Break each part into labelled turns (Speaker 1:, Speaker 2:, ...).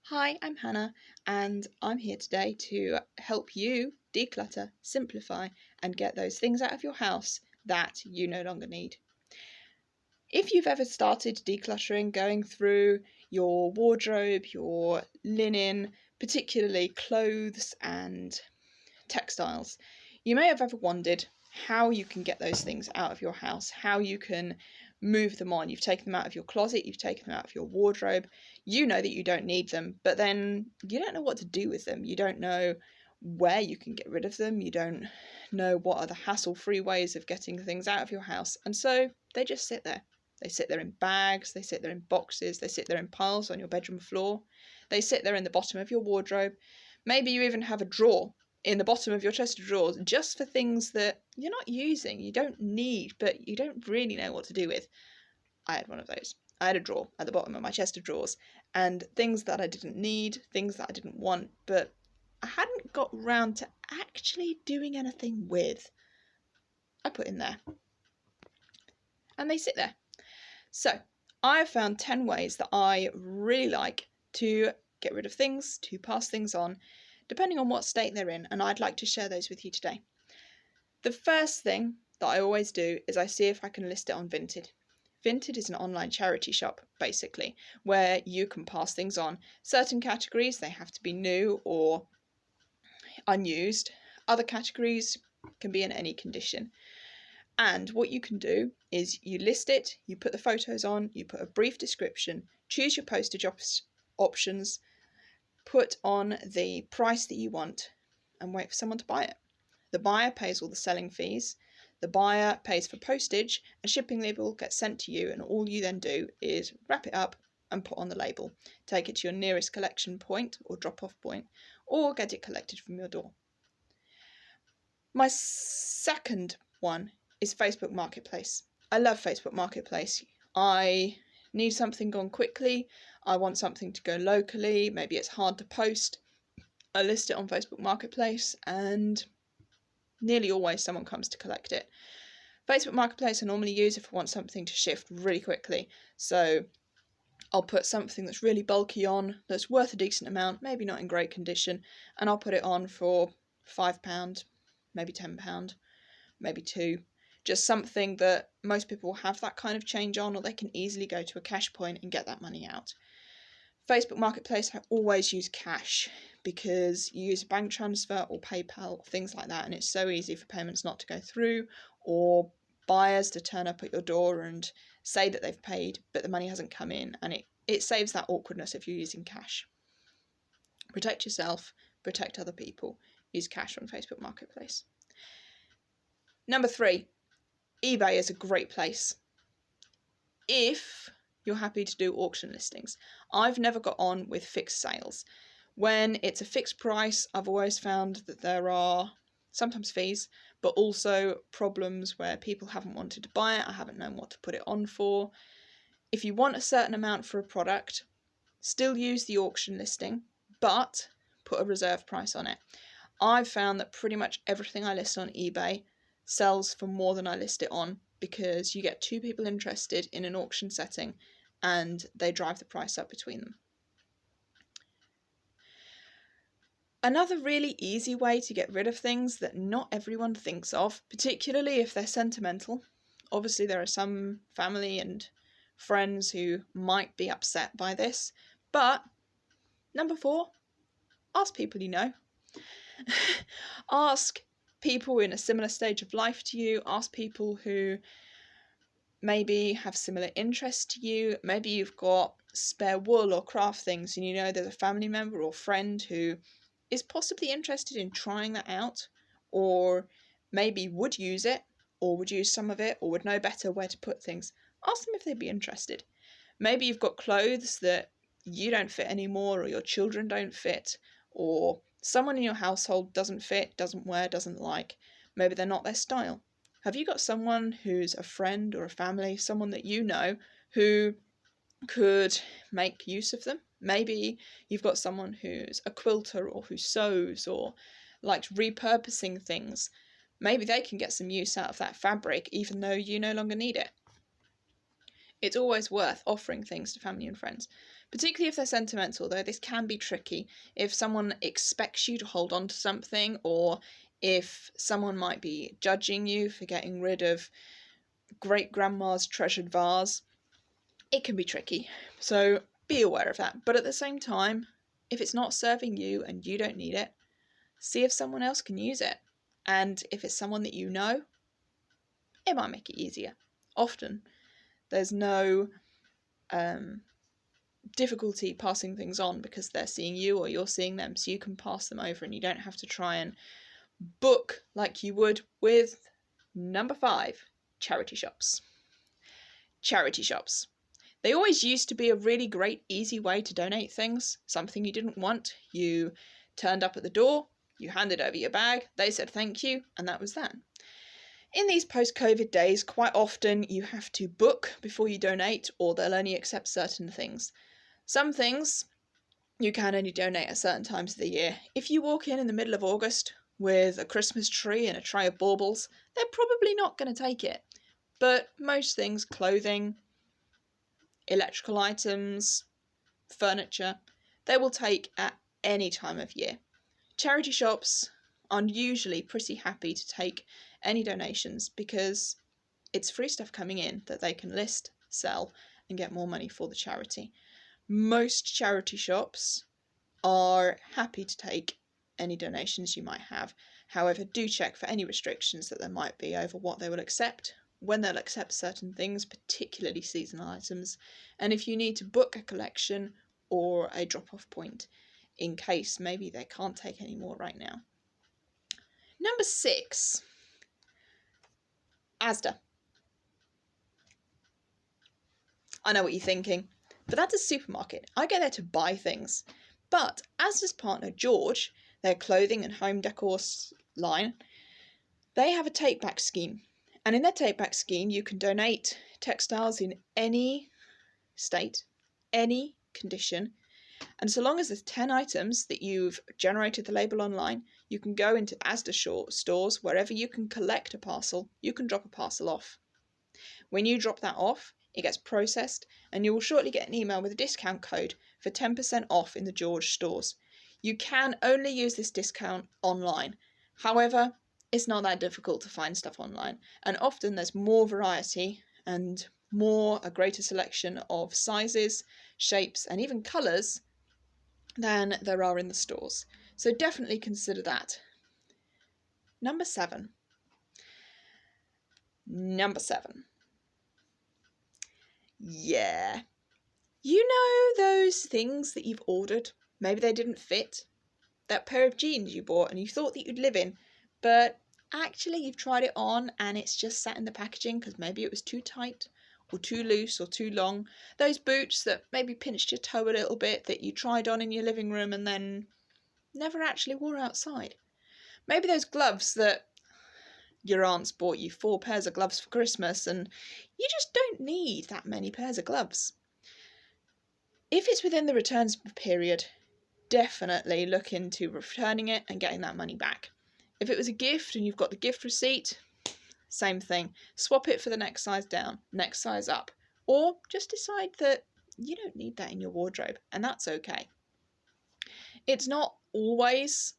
Speaker 1: Hi, I'm Hannah, and I'm here today to help you declutter, simplify, and get those things out of your house that you no longer need. If you've ever started decluttering, going through your wardrobe, your linen, particularly clothes and textiles, you may have ever wondered how you can get those things out of your house, how you can move them on. You've taken them out of your closet, you've taken them out of your wardrobe, you know that you don't need them, but then you don't know what to do with them. You don't know where you can get rid of them. You don't know what are the hassle-free ways of getting things out of your house. And so they just sit there. They sit there in bags, they sit there in boxes, they sit there in piles on your bedroom floor, they sit there in the bottom of your wardrobe. Maybe you even have a drawer in the bottom of your chest of drawers just for things that you're not using, you don't need, but you don't really know what to do with. I had one of those. I had a drawer at the bottom of my chest of drawers, and things that I didn't need, things that I didn't want, but I hadn't got round to actually doing anything with, I put in there. And they sit there. So I've found 10 ways that I really like to get rid of things, to pass things on, depending on what state they're in, and I'd like to share those with you today. The first thing that I always do is I see if I can list it on Vinted. Vinted is an online charity shop, basically, where you can pass things on. Certain categories, they have to be new or unused. Other categories can be in any condition. And what you can do is you list it, you put the photos on, you put a brief description, choose your postage options, put on the price that you want, and wait for someone to buy it. The buyer pays all the selling fees, the buyer pays for postage, a shipping label gets sent to you, and all you then do is wrap it up and put on the label. Take it to your nearest collection point or drop-off point, or get it collected from your door. My second one is Facebook Marketplace. I love Facebook Marketplace. I need something gone quickly. I want something to go locally. Maybe it's hard to post. I list it on Facebook Marketplace and nearly always someone comes to collect it. Facebook Marketplace I normally use if I want something to shift really quickly. So I'll put something that's really bulky on, that's worth a decent amount, maybe not in great condition, and I'll put it on for £5, maybe £10, maybe £2. Just something that most people will have that kind of change on, or they can easily go to a cash point and get that money out. Facebook Marketplace, I always use cash because you use a bank transfer or PayPal, things like that, and it's so easy for payments not to go through or buyers to turn up at your door and say that they've paid but the money hasn't come in, and it saves that awkwardness if you're using cash. Protect yourself, protect other people, use cash on Facebook Marketplace. Number 3, eBay is a great place if you're happy to do auction listings. I've never got on with fixed sales. When it's a fixed price, I've always found that there are sometimes fees, but also problems where people haven't wanted to buy it, I haven't known what to put it on for. If you want a certain amount for a product, still use the auction listing, but put a reserve price on it. I've found that pretty much everything I list on eBay sells for more than I list it on, because you get 2 people interested in an auction setting and they drive the price up between them. Another really easy way to get rid of things that not everyone thinks of, particularly if they're sentimental. Obviously there are some family and friends who might be upset by this, but number 4, ask people you know. Ask people in a similar stage of life to you, ask people who maybe have similar interests to you. Maybe you've got spare wool or craft things and you know there's a family member or friend who is possibly interested in trying that out, or maybe would use it, or would use some of it, or would know better where to put things. Ask them if they'd be interested. Maybe you've got clothes that you don't fit anymore, or your children don't fit, or someone in your household doesn't fit, doesn't wear, doesn't like. Maybe they're not their style. Have you got someone who's a friend or a family, someone that you know who could make use of them? Maybe you've got someone who's a quilter or who sews or likes repurposing things. Maybe they can get some use out of that fabric even though you no longer need it. It's always worth offering things to family and friends, particularly if they're sentimental, though this can be tricky. If someone expects you to hold on to something, or if someone might be judging you for getting rid of great-grandma's treasured vase, it can be tricky. So be aware of that. But at the same time, if it's not serving you and you don't need it, see if someone else can use it. And if it's someone that you know, it might make it easier. Often, there's no difficulty passing things on because they're seeing you or you're seeing them, so you can pass them over and you don't have to try and book like you would with number 5, charity shops. Charity shops. They always used to be a really great, easy way to donate things. Something you didn't want, you turned up at the door, you handed over your bag, they said thank you, and that was that. In these post-COVID days, quite often you have to book before you donate, or they'll only accept certain things. Some things you can only donate at certain times of the year. If you walk in the middle of August with a Christmas tree and a tray of baubles, they're probably not going to take it. But most things, clothing, electrical items, furniture, they will take at any time of year. Charity shops are usually pretty happy to take any donations because it's free stuff coming in that they can list, sell, and get more money for the charity. Most charity shops are happy to take any donations you might have. However, do check for any restrictions that there might be over what they will accept, when they'll accept certain things, particularly seasonal items, and if you need to book a collection or a drop-off point in case maybe they can't take any more right now. Number 6, Asda. I know what you're thinking, but that's a supermarket. I go there to buy things. But Asda's partner, George, their clothing and home decor line, they have a take-back scheme. And in their take-back scheme, you can donate textiles in any state, any condition. And so long as there's 10 items that you've generated the label online, you can go into Asda stores, wherever you can collect a parcel, you can drop a parcel off. When you drop that off, it gets processed, and you will shortly get an email with a discount code for 10% off in the George stores. You can only use this discount online. However, it's not that difficult to find stuff online, and often there's more variety and a greater selection of sizes, shapes, and even colours than there are in the stores. So definitely consider that. Number 7. Yeah. You know those things that you've ordered? Maybe they didn't fit. That pair of jeans you bought and you thought that you'd live in, but actually you've tried it on and it's just sat in the packaging because maybe it was too tight or too loose or too long. Those boots that maybe pinched your toe a little bit that you tried on in your living room and then never actually wore outside. Maybe those gloves that your aunt's bought you 4 pairs of gloves for Christmas and you just don't need that many pairs of gloves. If it's within the returns period, definitely look into returning it and getting that money back. If it was a gift and you've got the gift receipt, same thing. Swap it for the next size down, next size up, or just decide that you don't need that in your wardrobe, and that's okay. It's not always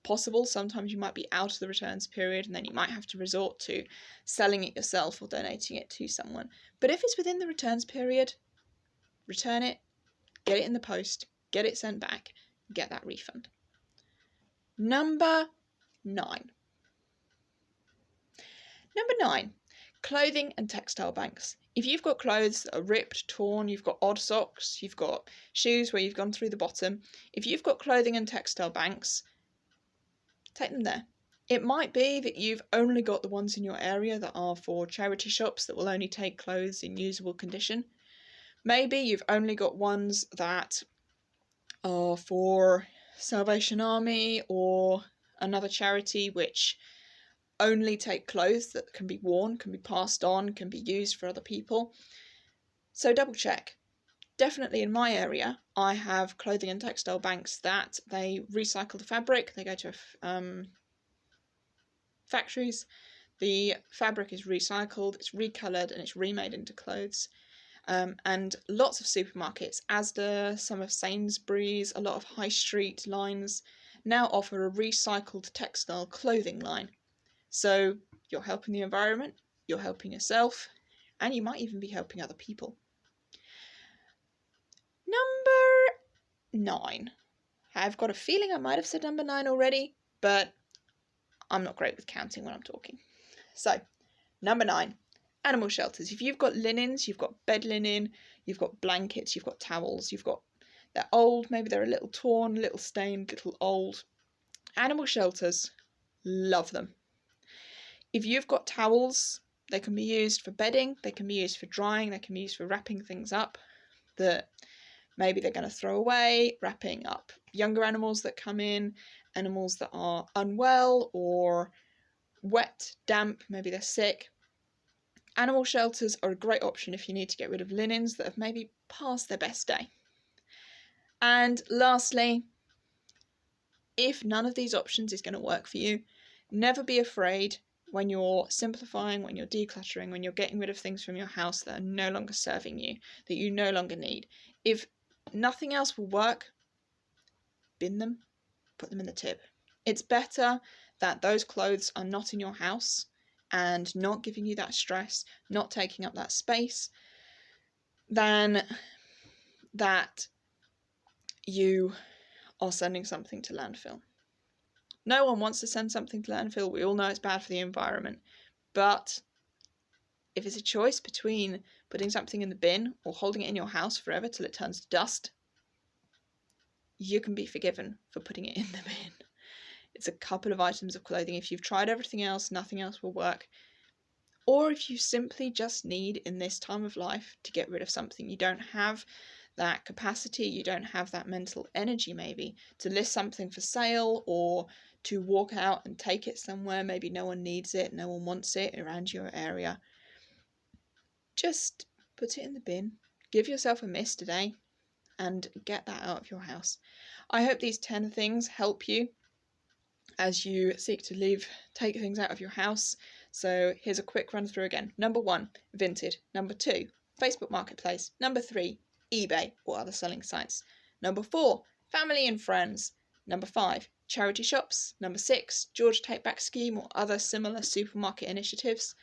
Speaker 1: possible. Sometimes you might be out of the returns period and then you might have to resort to selling it yourself or donating it to someone. But if it's within the returns period, return it, get it in the post, get it sent back, get that refund. Number 9. Number 9, clothing and textile banks. If you've got clothes that are ripped, torn, you've got odd socks, you've got shoes where you've gone through the bottom, if you've got clothing and textile banks, take them there. It might be that you've only got the ones in your area that are for charity shops that will only take clothes in usable condition. Maybe you've only got ones that are for Salvation Army or another charity which only take clothes that can be worn, can be passed on, can be used for other people. So double check. Definitely in my area, I have clothing and textile banks that they recycle the fabric. They go to factories. The fabric is recycled, it's recoloured, and it's remade into clothes. And lots of supermarkets, Asda, some of Sainsbury's, a lot of high street lines now offer a recycled textile clothing line. So you're helping the environment, you're helping yourself, and you might even be helping other people. Number 9. I've got a feeling I might have said number 9 already, but I'm not great with counting when I'm talking. So, number 9, animal shelters. If you've got linens, you've got bed linen, you've got blankets, you've got towels, they're old, maybe they're a little torn, a little stained, a little old. Animal shelters, love them. If you've got towels, they can be used for bedding, they can be used for drying, they can be used for wrapping things up that maybe they're going to throw away, wrapping up younger animals that come in, animals that are unwell or wet, damp, maybe they're sick. Animal shelters are a great option if you need to get rid of linens that have maybe passed their best day. And lastly, if none of these options is going to work for you, never be afraid when you're simplifying, when you're decluttering, when you're getting rid of things from your house that are no longer serving you, that you no longer need. If nothing else will work, bin them, put them in the tip. It's better that those clothes are not in your house and not giving you that stress, not taking up that space, than that you are sending something to landfill. No one wants to send something to landfill. We all know it's bad for the environment. But if it's a choice between putting something in the bin or holding it in your house forever till it turns to dust, you can be forgiven for putting it in the bin. It's a couple of items of clothing. If you've tried everything else, nothing else will work. Or if you simply just need, in this time of life, to get rid of something, you don't have that capacity, you don't have that mental energy maybe to list something for sale or to walk out and take it somewhere, maybe no one needs it, no one wants it around your area, just put it in the bin, give yourself a miss today and get that out of your house. I hope these 10 things help you as you seek to take things out of your house. So here's a quick run through again. Number 1, Vinted. Number 2, Facebook Marketplace. Number 3, eBay or other selling sites. Number 4, family and friends. Number 5, charity shops. Number 6, George Take Back Scheme or other similar supermarket initiatives.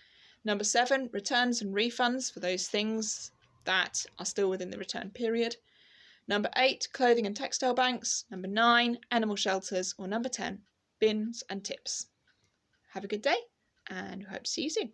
Speaker 1: Number 7, returns and refunds for those things that are still within the return period. Number 8, clothing and textile banks. Number 9, animal shelters. Or number 10, bins and tips. Have a good day and hope to see you soon.